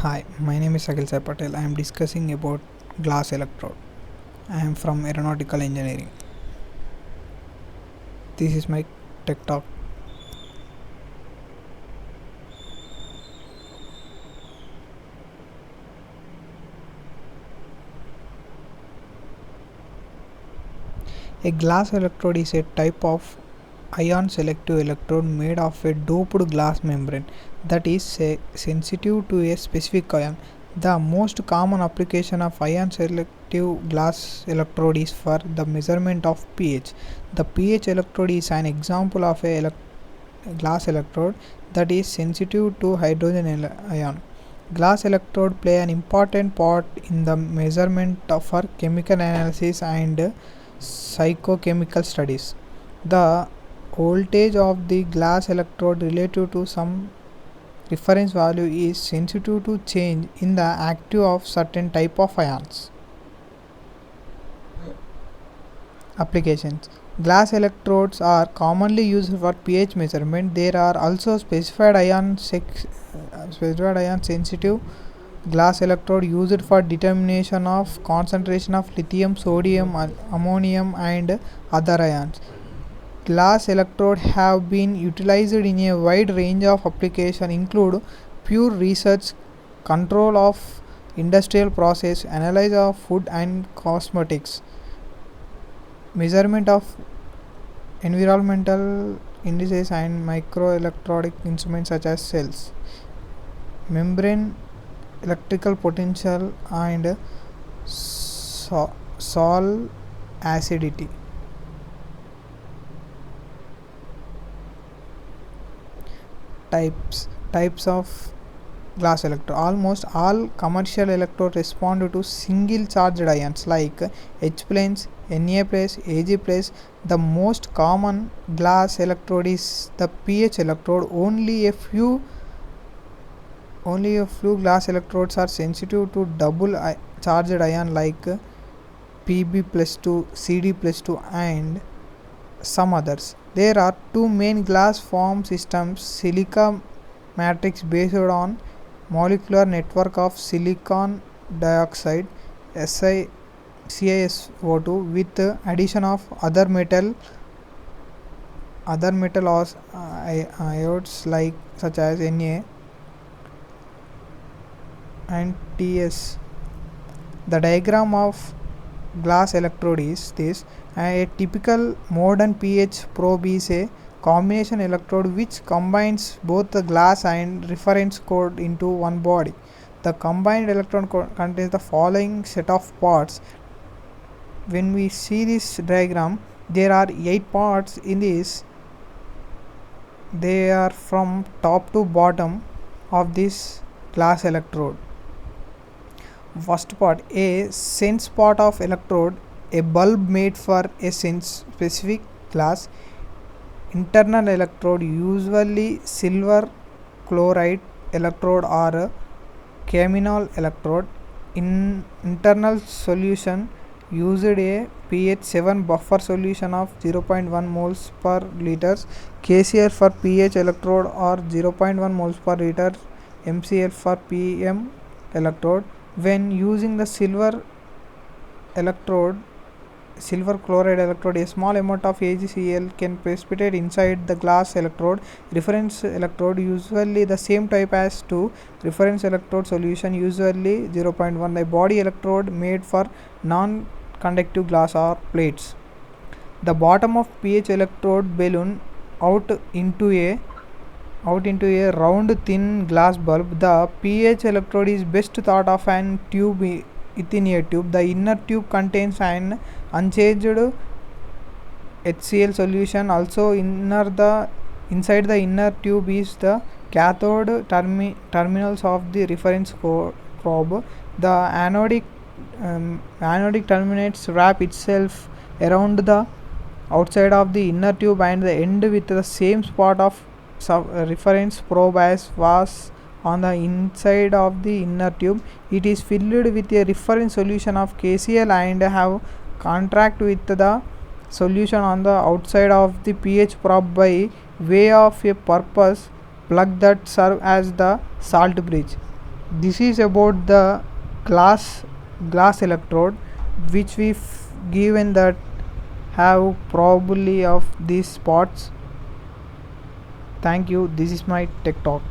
Hi, my name is Akhil Sai Patel. I am discussing about glass electrode. I am from aeronautical engineering. This is my tech talk. A glass electrode is a type of ion selective electrode made of a doped glass membrane that is sensitive to a specific ion. The most common application of ion selective glass electrode is for the measurement of pH. The pH electrode is an example of a glass electrode that is sensitive to hydrogen ion. Glass electrode play an important part in the measurement of for chemical analysis and psychochemical studies. The voltage of the glass electrode relative to some reference value is sensitive to change in the active of certain type of ions. Applications: glass electrodes are commonly used for pH measurement. There are also specified ion sensitive glass electrode used for determination of concentration of lithium, sodium, ammonium and other ions. Glass electrodes have been utilized in a wide range of applications include pure research, control of industrial process, analysis of food and cosmetics, measurement of environmental indices and microelectronic instruments such as cells, membrane electrical potential and sol acidity. Types of glass electrode: almost all commercial electrodes respond to single charged ions like H planes, Na plus, Ag plus. The most common glass electrode is the pH electrode. Only a few glass electrodes are sensitive to double charged ion like Pb plus 2, Cd plus 2 and some others. There are two main glass form systems: silica matrix based on molecular network of silicon dioxide CiSO2 with addition of other metal iodes like such as Na and Ts. The diagram of glass electrode is this. A typical modern pH probe is a combination electrode which combines both the glass and reference code into one body. The combined electrode contains the following set of parts. When we see this diagram, there are 8 parts in this. They are from top to bottom of this glass electrode. First part, a sense part of electrode, a bulb made for a sense specific glass. Internal electrode, usually silver chloride electrode or caminol electrode. In internal solution used a pH 7 buffer solution of 0.1 moles per liter. KCl for pH electrode or 0.1 moles per liter. MCl for PM electrode. When using the silver chloride electrode, a small amount of AgCl can precipitate inside the glass electrode. Reference electrode, usually the same type as to reference electrode solution, usually 0.1. The body electrode made for non-conductive glass or plates. The bottom of pH electrode balloon out into a round thin glass bulb. The pH electrode is best thought of an tube within a tube. The inner tube contains an unchanged HCl solution. Also inside the inner tube is the cathode terminals of the reference probe. The anodic terminates wrap itself around the outside of the inner tube and the end with the same spot of reference probe as was on the inside of the inner tube. It is filled with a reference solution of KCl and have contact with the solution on the outside of the pH probe by way of a purpose plug that serve as the salt bridge. This is about the glass glass electrode which we given that have probably of these spots. Thank you. This is my tech talk.